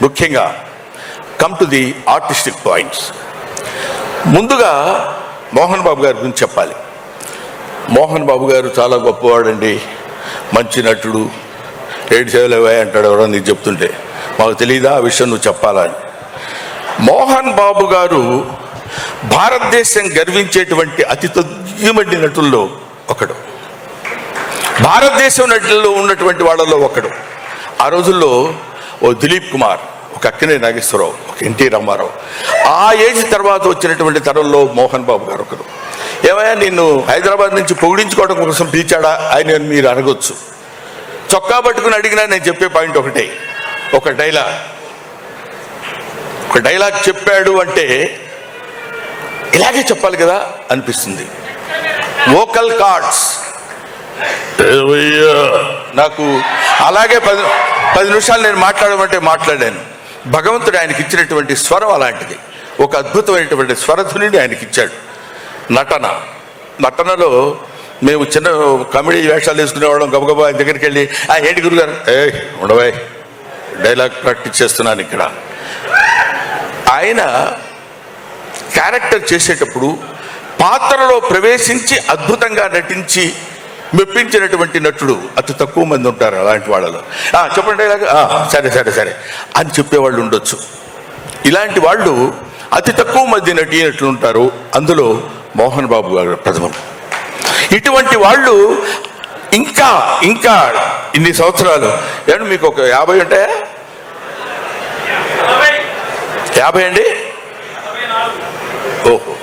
ముఖ్యంగా come to the artistic points. ముందుగా మోహన్ బాబు గారి గురించి చెప్పాలి. మోహన్ బాబు గారు చాలా గొప్పవాడండి, మంచి నటుడు, 7 సేవలు అంటాడు ఎవరో నీకు చెప్తుంటే. మాకు తెలియదా ఆ విషయం, నువ్వు చెప్పాలా అని. మోహన్ బాబు గారు భారతదేశం గర్వించేటువంటి అతి తొమ్మిది నటుల్లో ఒకడు, భారతదేశం నటుల్లో ఉన్నటువంటి వాళ్ళలో ఒకడు. ఆ రోజుల్లో ఓ దిలీప్ కుమార్, ఒక అక్కినేని నాగేశ్వరరావు, ఒక ఎన్టీ రామారావు, ఆ ఏజ్ తర్వాత వచ్చినటువంటి తరంలో మోహన్ బాబు గారు ఒకడు. ఏమయ్యా నిన్ను హైదరాబాద్ నుంచి పొగిడించుకోవడం కోసం పిలిచాడా ఆయన మీరు అడగొచ్చు. చొక్కా పట్టుకుని అడిగినా నేను చెప్పే పాయింట్ ఒకటే, ఒక డైలాగ్ చెప్పాడు అంటే ఇలాగే చెప్పాలి కదా అనిపిస్తుంది. వోకల్ కార్డ్స్ నాకు అలాగే 10 నిమిషాలు నేను మాట్లాడమంటే మాట్లాడాను. భగవంతుడు ఆయనకి ఇచ్చినటువంటి స్వరం అలాంటిది, ఒక అద్భుతమైనటువంటి స్వరధునిని ఆయనకి ఇచ్చాడు. నటనలో మేము చిన్న కామెడీ వేషాలు వేసుకునేవాళ్ళం. గబగబా ఆయన దగ్గరికి వెళ్ళి ఏంటి గురుగారు, ఉండవాయ్ డైలాగ్ ప్రాక్టీస్ చేస్తున్నాను ఇక్కడ. ఆయన క్యారెక్టర్ చేసేటప్పుడు పాత్రలో ప్రవేశించి అద్భుతంగా నటించి మెప్పించినటువంటి నటుడు అతి తక్కువ మంది ఉంటారు. అలాంటి వాళ్ళలో చెప్పండి డైలాగ్, సరే అని చెప్పేవాళ్ళు ఉండొచ్చు. ఇలాంటి వాళ్ళు అతి తక్కువ మంది నటినట్లు ఉంటారు. అందులో మోహన్ బాబు గారు ప్రథమం. ఇటువంటి వాళ్ళు ఇంకా ఇన్ని సంవత్సరాలు, ఏమంటే మీకు ఒక 50 ఉంటాయా? 50 అండి? ఓహో,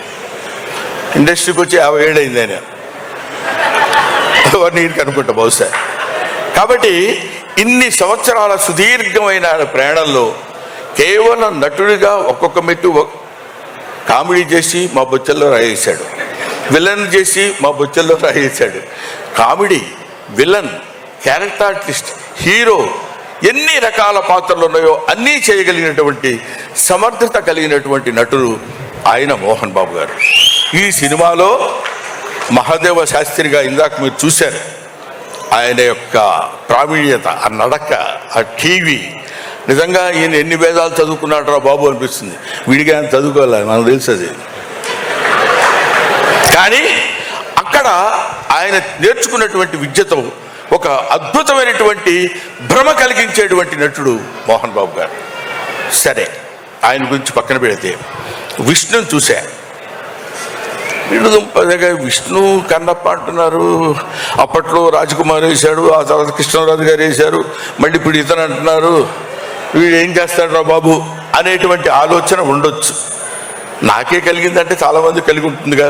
ఇండస్ట్రీకి వచ్చి 50 ఏళ్ళు అయింది ఆయన, నీకు అనుకుంటా బహుశా. కాబట్టి ఇన్ని సంవత్సరాల సుదీర్ఘమైన ప్రయాణంలో కేవలం నటుడిగా ఒక్కొక్క మెట్టు కామెడీ చేసి మా బొచ్చల్లో రాయేశాడు, విలన్ చేసి మా బొచ్చల్లో రాయేశాడు. Comedy, villain, character artist, hero, ఎన్ని రకాల పాత్రలు ఉన్నాయో అన్నీ చేయగలిగినటువంటి సమర్థత కలిగినటువంటి నటుడు ఆయన మోహన్ బాబు గారు. ఈ సినిమాలో మహాదేవ శాస్త్రిగా ఇందాక మీరు చూశారు. ఆయన యొక్క ప్రావీణ్యత, ఆ నడక, ఆ టీవీ, నిజంగా ఈయన ఎన్ని వేదాలు చదువుకున్నాడు రా బాబు అనిపిస్తుంది. విడిగా ఆయన చదువుకోవాలి, మనకు తెలుసు అది. కానీ అక్కడ ఆయన నేర్చుకున్నటువంటి విద్యతో ఒక అద్భుతమైనటువంటి భ్రమ కలిగించేటువంటి నటుడు మోహన్ బాబు గారు. సరే, ఆయన గురించి పక్కన పెడితే విష్ణుని చూశా. విష్ణు కన్నప్ప అంటున్నారు, అప్పట్లో రాజకుమార్ వేశాడు, ఆ తర్వాత కృష్ణరాజు గారు వేశారు, మళ్ళీ ఇప్పుడు ఇతను అంటున్నారు, వీడు ఏం చేస్తాడు రా బాబు అనేటువంటి ఆలోచన ఉండొచ్చు. నాకే కలిగిందంటే చాలామంది కలిగి ఉంటుందిగా.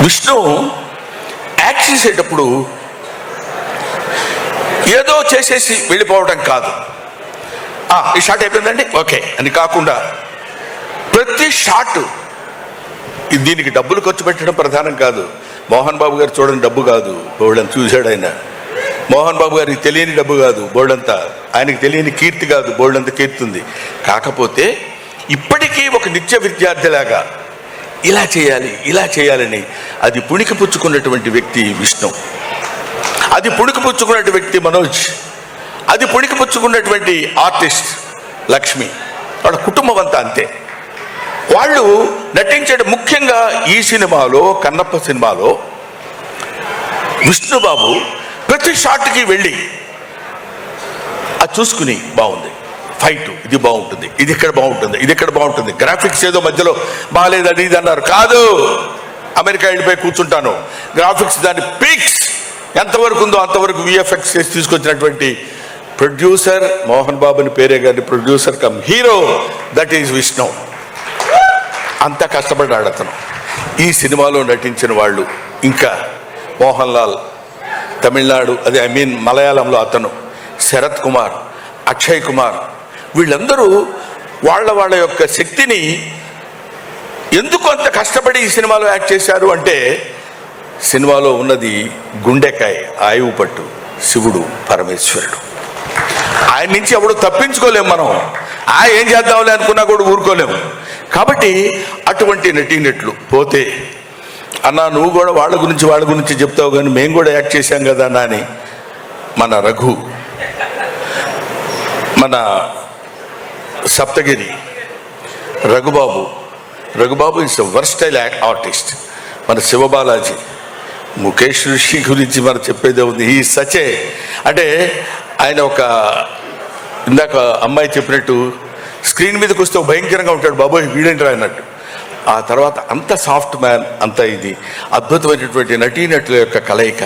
విష్ణు యాక్ట్ చేసేటప్పుడు ఏదో చేసేసి వెళ్ళిపోవడం కాదు, ఈ షాట్ అయిపోయిందండి ఓకే అని కాకుండా ప్రతి షాట్, దీనికి డబ్బులు ఖర్చు పెట్టడం ప్రధానం కాదు. మోహన్ బాబు గారు చూడండి, డబ్బు కాదు బోల్డంత చూశాడు ఆయన. మోహన్ బాబు గారికి తెలియని డబ్బు కాదు బోల్డంతా, ఆయనకి తెలియని కీర్తి కాదు బోల్డంత కీర్తి ఉంది. కాకపోతే ఇప్పటికీ ఒక నిత్య విద్యార్థిలాగా ఇలా చేయాలని అది పుణికిపుచ్చుకున్నటువంటి వ్యక్తి విష్ణు, అది పుణికిపుచ్చుకున్నటువంటి వ్యక్తి మనోజ్, అది పుణికిపుచ్చుకున్నటువంటి ఆర్టిస్ట్ లక్ష్మి, వాళ్ళ కుటుంబం అంతా అంతే. వాళ్ళు నటించే ముఖ్యంగా ఈ సినిమాలో, కన్నప్ప సినిమాలో విష్ణుబాబు ప్రతి షాట్కి వెళ్ళి అది చూసుకుని బాగుంది, ఫైట్ ఇది బాగుంటుంది, ఇది ఇక్కడ బాగుంటుంది, ఇది ఇక్కడ బాగుంటుంది, గ్రాఫిక్స్ ఏదో మధ్యలో బాగాలేదు అది ఇది అన్నారు, కాదు అమెరికా వెళ్ళిపోయి కూర్చుంటాను, గ్రాఫిక్స్ దాని పీక్స్ ఎంతవరకు ఉందో అంతవరకు విఎఫ్ఎక్స్ చేసి తీసుకొచ్చినటువంటి ప్రొడ్యూసర్ మోహన్ బాబుని పేరే గారి producer come hero, that is Vishnu. అంత కష్టపడ్డాడు అతను. ఈ సినిమాలో నటించిన వాళ్ళు ఇంకా మోహన్ లాల్ తమిళనాడు, అదే మలయాళంలో అతను, శరత్ కుమార్, అక్షయ్ కుమార్, వీళ్ళందరూ వాళ్ళ యొక్క శక్తిని ఎందుకు అంత కష్టపడి ఈ సినిమాలో యాక్ట్ చేశారు అంటే, సినిమాలో ఉన్నది గుండెకాయ, ఆయువు పట్టు, శివుడు పరమేశ్వరుడు. ఆయన నుంచి ఎప్పుడు తప్పించుకోలేము మనం, ఏం చేద్దాంలే అనుకున్నా కూడా ఊరుకోలేము. కాబట్టి అటువంటి నటీనట్లు పోతే అన్నా నువ్వు కూడా వాళ్ళ గురించి చెప్తావు కానీ మేము కూడా యాక్ట్ చేశాం కదా అన్నా అని మన రఘు, మన Saptagiri Raghubabu is versatile artist. మన శివబాలాజీ, ముఖేష్ ఋషి గురించి మనం చెప్పేదే ఉంది. ఈ సచే అంటే ఆయన ఒక ఇందాక అమ్మాయి చెప్పినట్టు స్క్రీన్ మీదకి వస్తే భయంకరంగా ఉంటాడు, బాబోయ్ వీడేంట్రా అన్నట్టు. ఆ తర్వాత అంత సాఫ్ట్ మ్యాన్, అంత ఇది అద్భుతమైనటువంటి నటీనటుల యొక్క కలయిక.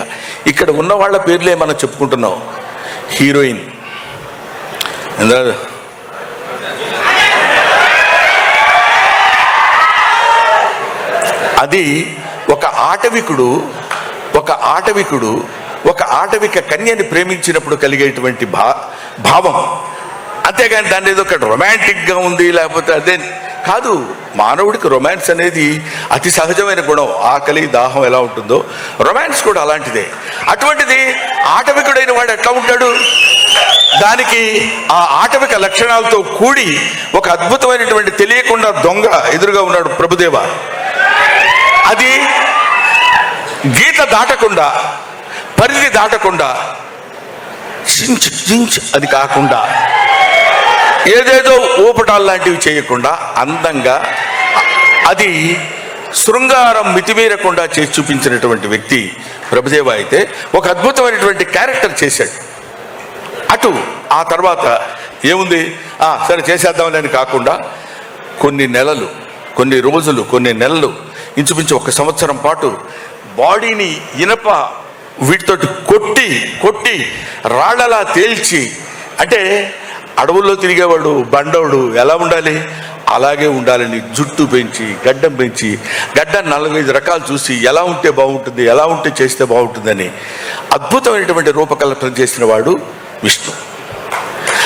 ఇక్కడ ఉన్న వాళ్ళ పేర్లే మనం చెప్పుకుంటున్నాం. హీరోయిన్ అది ఒక ఆటవిక కన్యని ప్రేమించినప్పుడు కలిగేటువంటి భావం, అంతేగాని దాన్ని ఏదో ఒక రొమాంటిక్గా ఉంది లేకపోతే అదే కాదు. మానవుడికి రొమాన్స్ అనేది అతి సహజమైన గుణం. ఆకలి దాహం ఎలా ఉంటుందో రొమాన్స్ కూడా అలాంటిదే. అటువంటిది ఆటవికుడైన వాడు ఎట్లా ఉంటాడు? దానికి ఆ ఆటవిక లక్షణాలతో కూడి ఒక అద్భుతమైనటువంటి తెలియకుండా దొంగ ఎదురుగా ఉన్నాడు ప్రభుదేవ. అది గీత దాటకుండా, పరిధి దాటకుండా, చించ్ అది కాకుండా, ఏదేదో ఊపటాలు లాంటివి చేయకుండా అందంగా అది శృంగారం మితిమీరకుండా చేసి చూపించినటువంటి వ్యక్తి ప్రభుదేవ. అయితే ఒక అద్భుతమైనటువంటి క్యారెక్టర్ చేశాడు. అటు ఆ తర్వాత ఏముంది, సరే చేసేద్దామని కాకుండా కొన్ని నెలలు, కొన్ని రోజులు, కొన్ని నెలలు, ఇంచుమించు 1 సంవత్సరం పాటు బాడీని ఇనప వీటితోటి కొట్టి రాళ్లలా తేల్చి, అంటే అడవుల్లో తిరిగేవాడు బండవుడు ఎలా ఉండాలి అలాగే ఉండాలని జుట్టు పెంచి, గడ్డం పెంచి, గడ్డం 4-5 రకాలు చూసి ఎలా ఉంటే బాగుంటుంది, ఎలా ఉంటే చేస్తే బాగుంటుందని అద్భుతమైనటువంటి రూపకల్పన చేసిన వాడు విష్ణు.